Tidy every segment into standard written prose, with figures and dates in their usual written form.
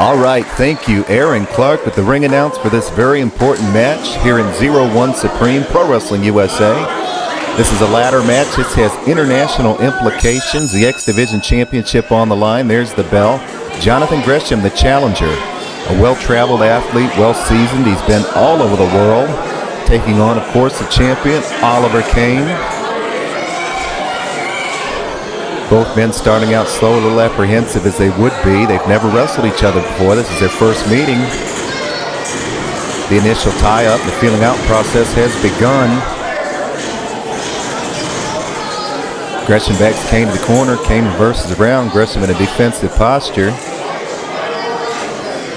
All right, thank you, Aaron Clark, with the ring announce for this very important match here in 01 Supreme Pro Wrestling USA. This is a ladder match. This has international implications. The X Division Championship on the line. There's the bell. Jonathan Gresham, the challenger, a well-traveled athlete, well-seasoned. He's been all over the world, taking on, of course, the champion, Oliver Cain. Both men starting out slow, a little apprehensive as they would be. They've never wrestled each other before. This is their first meeting. The initial tie-up, the feeling out process has begun. Gresham backs Cain to the corner. Cain reverses around. Gresham in a defensive posture.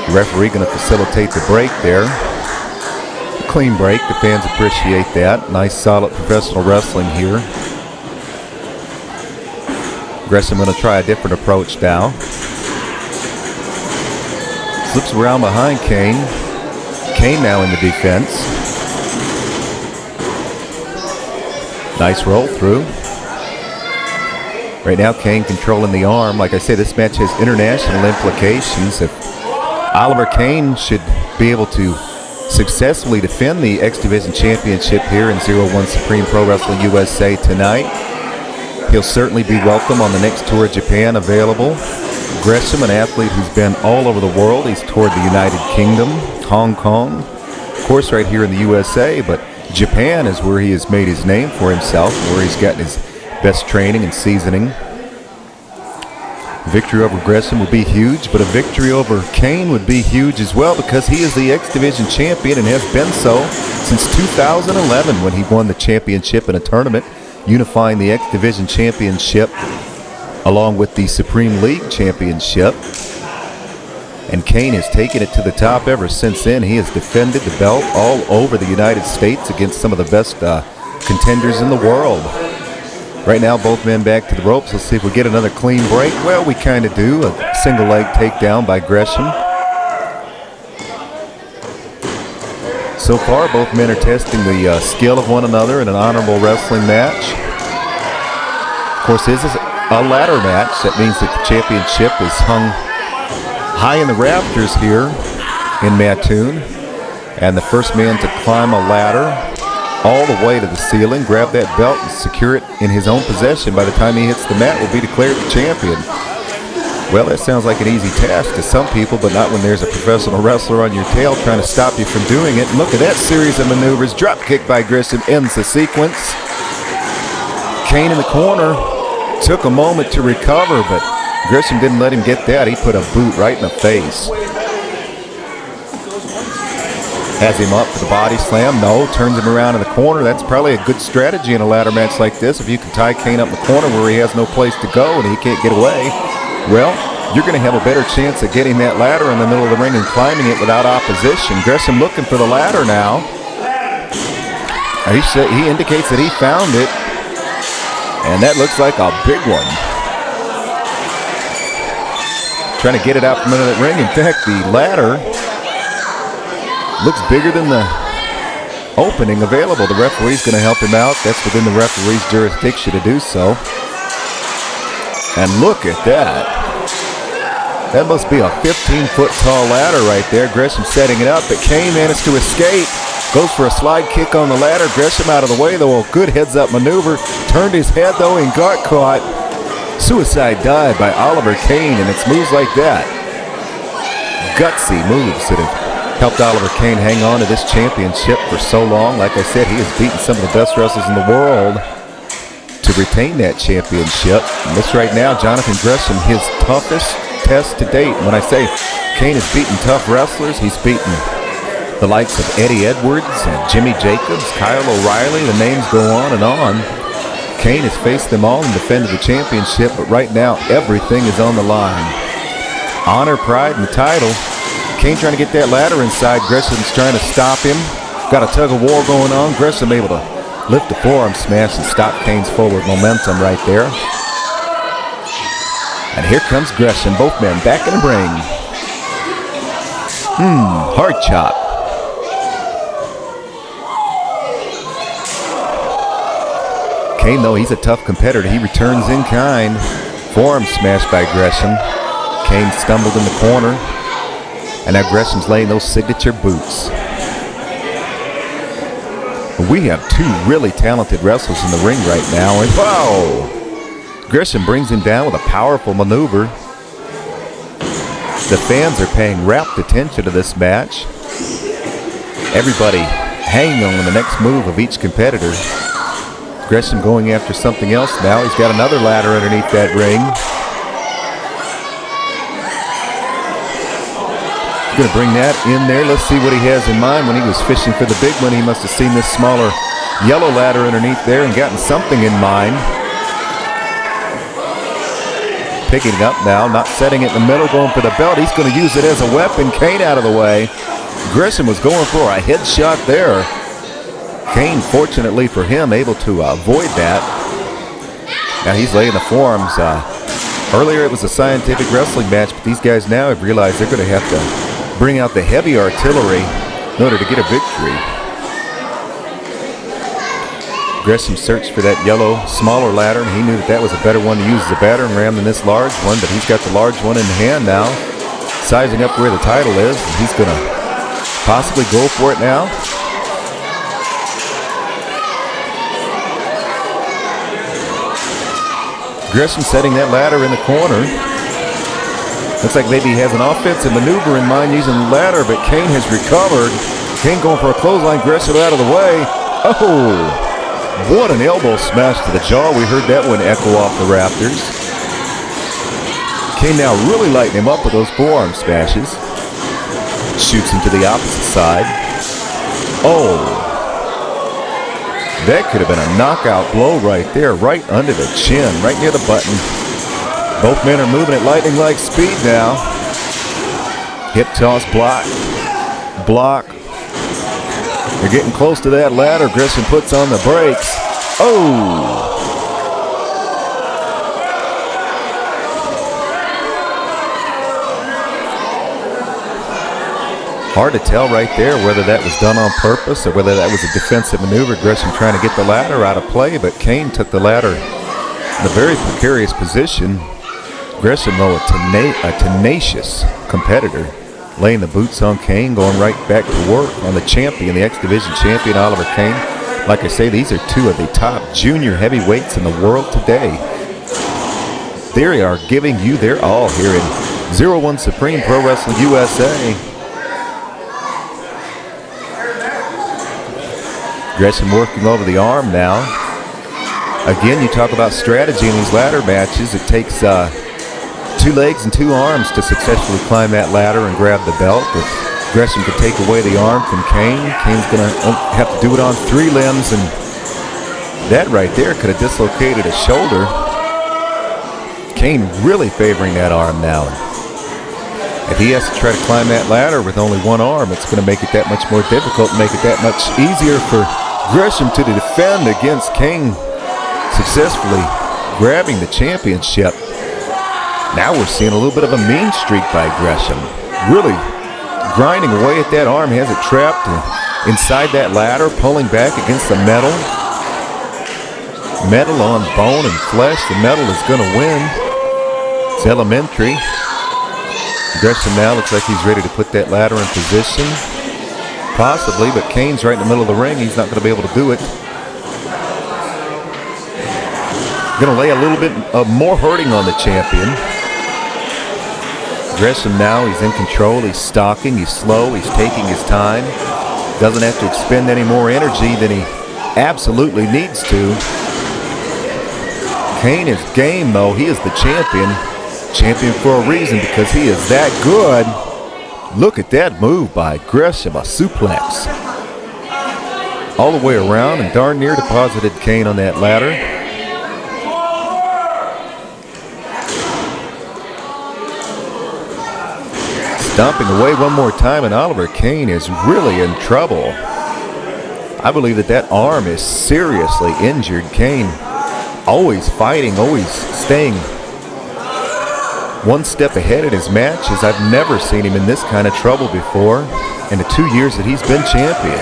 The referee going to facilitate the break there. A clean break. The fans appreciate that. Nice, solid professional wrestling here. Gresham going to try a different approach now. Slips around behind Cain. Cain now in the defense. Nice roll through. Right now Cain controlling the arm. Like I said, this match has international implications. If Oliver Cain should be able to successfully defend the X Division Championship here in 01 Supreme Pro Wrestling USA tonight, he'll certainly be welcome on the next tour of Japan available. Gresham, an athlete who's been all over the world. He's toured the United Kingdom, Hong Kong, of course right here in the USA, but Japan is where he has made his name for himself, where he's gotten his best training and seasoning. Victory over Gresham would be huge, but a victory over Cain would be huge as well, because he is the X Division champion and has been so since 2011 when he won the championship in a tournament, unifying the X Division Championship along with the Supreme League Championship. And Cain has taken it to the top ever since then. He has defended the belt all over the United States against some of the best contenders in the world. Right now, both men back to the ropes. Let's see if we get another clean break. Well, we kind of do. A single leg takedown by Gresham. So far, both men are testing the skill of one another in an honorable wrestling match. Of course, this is a ladder match. That means that the championship is hung high in the rafters here in Mattoon. And the first man to climb a ladder all the way to the ceiling, grab that belt, and secure it in his own possession by the time he hits the mat will be declared the champion. Well, that sounds like an easy task to some people, but not when there's a professional wrestler on your tail trying to stop you from doing it. And look at that series of maneuvers. Drop kick by Gresham ends the sequence. Cain in the corner took a moment to recover, but Gresham didn't let him get that. He put a boot right in the face. Has him up for the body slam. No, turns him around in the corner. That's probably a good strategy in a ladder match like this. If you can tie Cain up in the corner where he has no place to go and he can't get away, well, you're going to have a better chance of getting that ladder in the middle of the ring and climbing it without opposition. Gresham looking for the ladder now. He indicates that he found it, and that looks like a big one. Trying to get it out from under that ring. In fact, the ladder looks bigger than the opening available. The referee's going to help him out. That's within the referee's jurisdiction to do so. And look at that. That must be a 15-foot tall ladder right there. Gresham setting it up, but Cain managed to escape. Goes for a slide kick on the ladder. Gresham out of the way, though. A good heads-up maneuver. Turned his head, though, and got caught. Suicide dive by Oliver Cain, and it's moves like that, gutsy moves that have helped Oliver Cain hang on to this championship for so long. Like I said, he has beaten some of the best wrestlers in the world to retain that championship. And this right now, Jonathan Gresham, his toughest test to date. When I say Cain has beaten tough wrestlers, he's beaten the likes of Eddie Edwards, Jimmy Jacobs, Kyle O'Reilly. The names go on and on. Cain has faced them all and defended the championship, but right now everything is on the line. Honor, pride, and the title. Cain trying to get that ladder inside. Gresham's trying to stop him. Got a tug of war going on. Gresham able to lift the forearm smash and stop Cain's forward momentum right there. And here comes Gresham. Both men back in the ring. Hard chop. Cain, though, he's a tough competitor. He returns in kind. Forearm smash by Gresham. Cain stumbled in the corner. And now Gresham's laying those signature boots. We have two really talented wrestlers in the ring right now. And wow! Gresham brings him down with a powerful maneuver. The fans are paying rapt attention to this match. Everybody hanging on the next move of each competitor. Gresham going after something else now. He's got another ladder underneath that ring. He's going to bring that in there. Let's see what he has in mind. When he was fishing for the big one, he must have seen this smaller yellow ladder underneath there and gotten something in mind. Picking it up now, not setting it in the middle, going for the belt. He's going to use it as a weapon. Cain out of the way. Gresham was going for a headshot there. Cain, fortunately for him, able to avoid that. Now he's laying the forearms. Earlier it was a scientific wrestling match, but these guys now have realized they're going to have to bring out the heavy artillery in order to get a victory. Gresham searched for that yellow, smaller ladder, and he knew that that was a better one to use as a battering ram than this large one, but he's got the large one in hand now, sizing up where the title is, and he's going to possibly go for it now. Gresham setting that ladder in the corner. Looks like maybe he has an offensive maneuver in mind using the ladder, but Cain has recovered. Cain going for a clothesline, Gresham out of the way. Oh, what an elbow smash to the jaw. We heard that one echo off the rafters. Cain now really lighting him up with those forearm smashes. Shoots him to the opposite side. Oh, that could have been a knockout blow right there, right under the chin, right near the button. Both men are moving at lightning-like speed now. Hip toss, block, block. They're getting close to that ladder. Gresham puts on the brakes. Oh! Hard to tell right there whether that was done on purpose or whether that was a defensive maneuver. Gresham trying to get the ladder out of play, but Cain took the ladder in a very precarious position. Gresham, though, a tenacious competitor, laying the boots on Cain, going right back to work on the champion, the X Division champion, Oliver Cain. Like I say, these are two of the top junior heavyweights in the world today. They are giving you their all here in 01 Supreme Pro Wrestling USA. Gresham working over the arm now. Again, you talk about strategy in these ladder matches. It takes 2 legs and 2 arms to successfully climb that ladder and grab the belt. If Gresham could take away the arm from Cain, Cain's going to have to do it on 3 limbs, and that right there could have dislocated a shoulder. Cain really favoring that arm now. If he has to try to climb that ladder with only 1 arm, it's going to make it that much more difficult and make it that much easier for Gresham to defend against Cain successfully grabbing the championship. Now we're seeing a little bit of a mean streak by Gresham. Really grinding away at that arm, has it trapped inside that ladder, pulling back against the metal. Metal on bone and flesh. The metal is going to win. It's elementary. Gresham now looks like he's ready to put that ladder in position. Possibly, but Cain's right in the middle of the ring. He's not going to be able to do it. Going to lay a little bit of more hurting on the champion. Gresham now, he's in control. He's stalking. He's slow. He's taking his time. Doesn't have to expend any more energy than he absolutely needs to. Cain is game, though. He is the champion. Champion for a reason, because he is that good. Look at that move by Gresham, a suplex. All the way around and darn near deposited Cain on that ladder. Stomping away one more time, and Oliver Cain is really in trouble. I believe that arm is seriously injured. Cain always fighting, always staying one step ahead in his matches. I've never seen him in this kind of trouble before in the 2 years that he's been champion.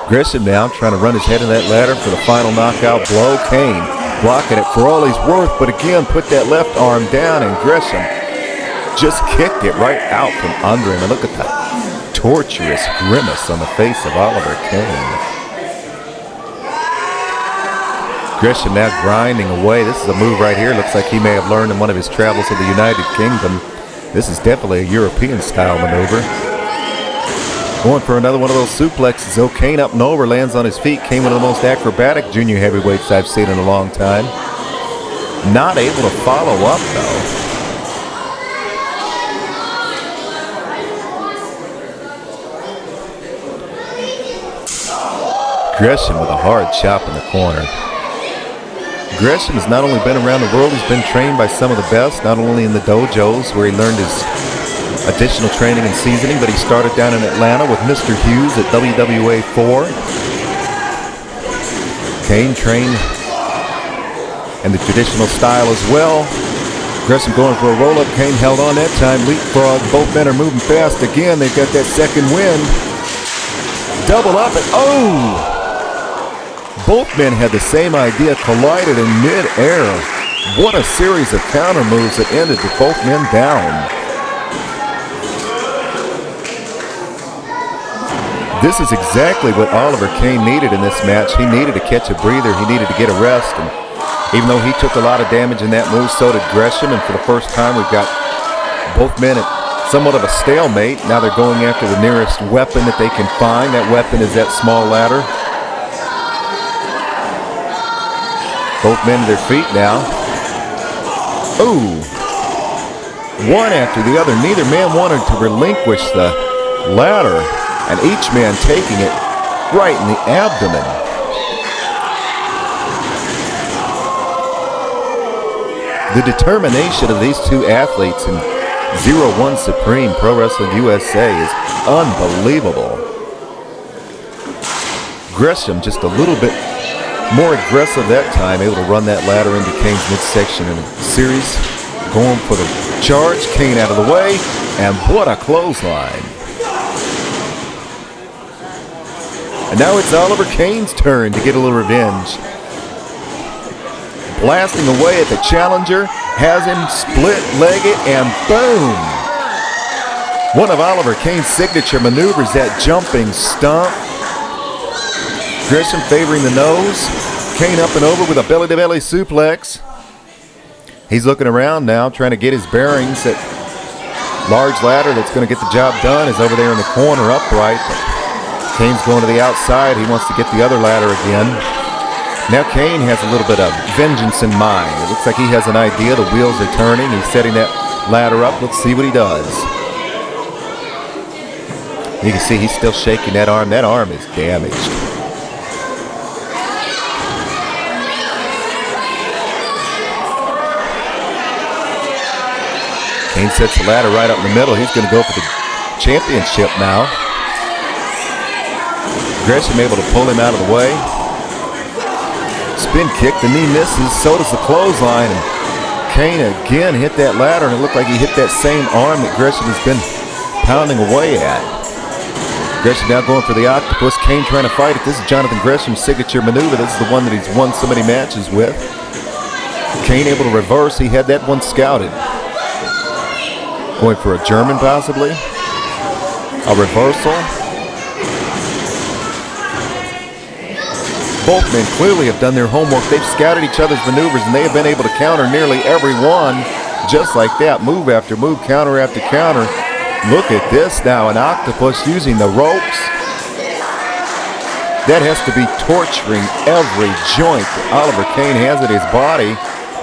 Gresham now trying to run his head in that ladder for the final knockout blow. Cain blocking it for all he's worth, but again put that left arm down, and Gresham just kicked it right out from under him. And look at the torturous grimace on the face of Oliver Cain. Gresham now grinding away. This is a move right here. Looks like he may have learned in one of his travels in the United Kingdom. This is definitely a European-style maneuver. Going for another one of those suplexes. So Cain up and over, lands on his feet. Cain, one of the most acrobatic junior heavyweights I've seen in a long time. Not able to follow up, though. Gresham with a hard chop in the corner. Gresham has not only been around the world, he's been trained by some of the best, not only in the dojos where he learned his additional training and seasoning, but he started down in Atlanta with Mr. Hughes at WWA 4. Cain trained in the traditional style as well. Gresham going for a roll-up. Cain held on that time. Leapfrog. Both men are moving fast again. They've got that second wind. Double up and oh! Both men had the same idea, collided in mid-air. What a series of counter moves that ended with both men down. This is exactly what Oliver Cain needed in this match. He needed to catch a breather. He needed to get a rest. And even though he took a lot of damage in that move, so did Gresham. And for the first time, we've got both men at somewhat of a stalemate. Now they're going after the nearest weapon that they can find. That weapon is that small ladder. Both men to their feet now. Ooh. One after the other. Neither man wanted to relinquish the ladder. And each man taking it right in the abdomen. The determination of these two athletes in 0-1 Supreme Pro Wrestling USA is unbelievable. Gresham just a little bit more aggressive that time, able to run that ladder into Cain's midsection in a series. Going for the charge. Cain out of the way. And what a clothesline. And now it's Oliver Cain's turn to get a little revenge. Blasting away at the challenger. Has him split-legged and boom. One of Oliver Cain's signature maneuvers, that jumping stomp. Gresham favoring the nose. Cain up and over with a belly-to-belly suplex. He's looking around now, trying to get his bearings. That large ladder that's going to get the job done is over there in the corner upright. But Cain's going to the outside. He wants to get the other ladder again. Now Cain has a little bit of vengeance in mind. It looks like he has an idea. The wheels are turning. He's setting that ladder up. Let's see what he does. You can see he's still shaking that arm. That arm is damaged. Cain sets the ladder right up in the middle. He's going to go for the championship now. Gresham able to pull him out of the way. Spin kick, the knee misses, so does the clothesline. And Cain again hit that ladder, and it looked like he hit that same arm that Gresham has been pounding away at. Gresham now going for the octopus. Cain trying to fight it. This is Jonathan Gresham's signature maneuver. This is the one that he's won so many matches with. Cain able to reverse. He had that one scouted. Going for a German possibly. A reversal. Both men clearly have done their homework. They've scouted each other's maneuvers and they have been able to counter nearly every one just like that. Move after move, counter after counter. Look at this now, an octopus using the ropes. That has to be torturing every joint that Oliver Cain has in his body.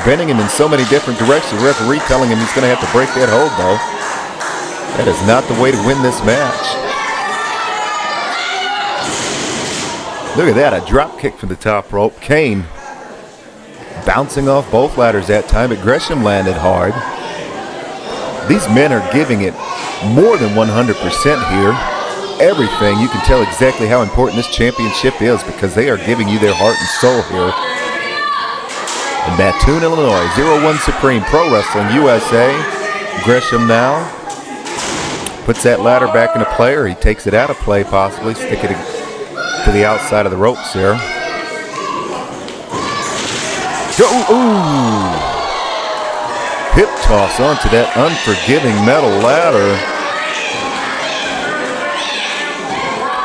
Bending him in so many different directions. The referee telling him he's going to have to break that hold, though. That is not the way to win this match. Look at that, a drop kick from the top rope. Cain bouncing off both ladders that time, but Gresham landed hard. These men are giving it more than 100% here. Everything, you can tell exactly how important this championship is because they are giving you their heart and soul here. In Mattoon, Illinois, 0-1 Supreme Pro Wrestling USA. Gresham now puts that ladder back into play, or he takes it out of play possibly. Stick it to the outside of the ropes here. Go, ooh. hip toss onto that unforgiving metal ladder.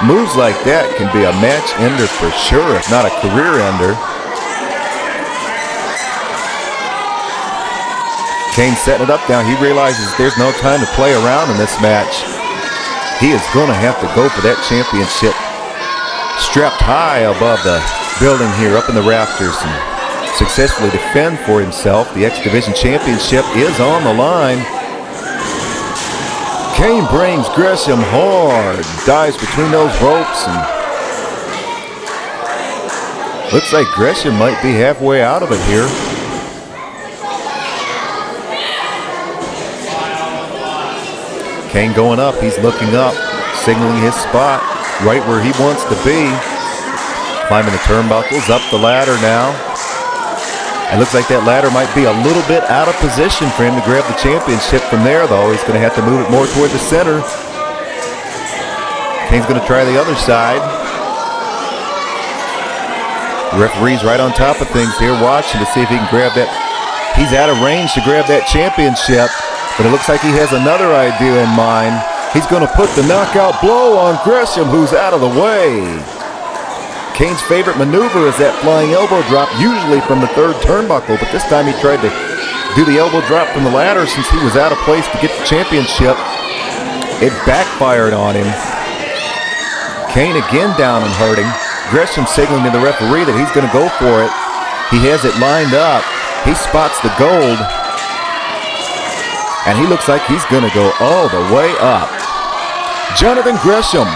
Moves like that can be a match ender for sure, if not a career ender. Cain setting it up now. He realizes there's no time to play around in this match. He is going to have to go for that championship. Strapped high above the building here, up in the rafters, and successfully defend for himself. The X Division Championship is on the line. Cain brings Gresham hard, dives between those ropes, and looks like Gresham might be halfway out of it here. Cain going up, he's looking up, signaling his spot right where he wants to be. Climbing the turnbuckles, up the ladder now. It looks like that ladder might be a little bit out of position for him to grab the championship from there, though. He's going to have to move it more toward the center. Cain's going to try the other side. The referee's right on top of things here, watching to see if he can grab that. He's out of range to grab that championship, but it looks like he has another idea in mind. He's going to put the knockout blow on Gresham, who's out of the way. Cain's favorite maneuver is that flying elbow drop, usually from the third turnbuckle, but this time he tried to do the elbow drop from the ladder since he was out of place to get the championship. It backfired on him. Cain again down and hurting. Gresham signaling to the referee that he's going to go for it. He has it lined up. He spots the gold, and he looks like he's going to go all the way up. Jonathan Gresham,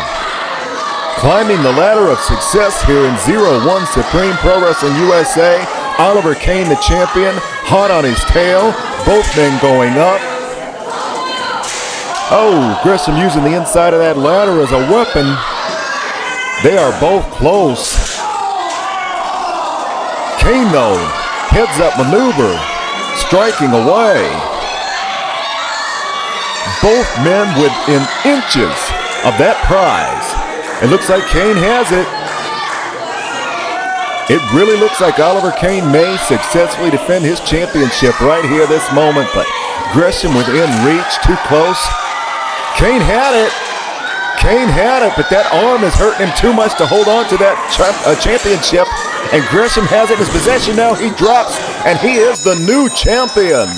climbing the ladder of success here in 0-1 Supreme Pro Wrestling USA. Oliver Cain, the champion, hot on his tail. Both men going up. Oh, Gresham using the inside of that ladder as a weapon. They are both close. Cain, though, heads up maneuver, striking away. Both men within inches of that prize. It looks like Cain has it. It really looks like Oliver Cain may successfully defend his championship right here this moment, but Gresham within reach, too close. Cain had it. Cain had it, but that arm is hurting him too much to hold on to that championship, and Gresham has it in his possession now. He drops, and he is the new champion.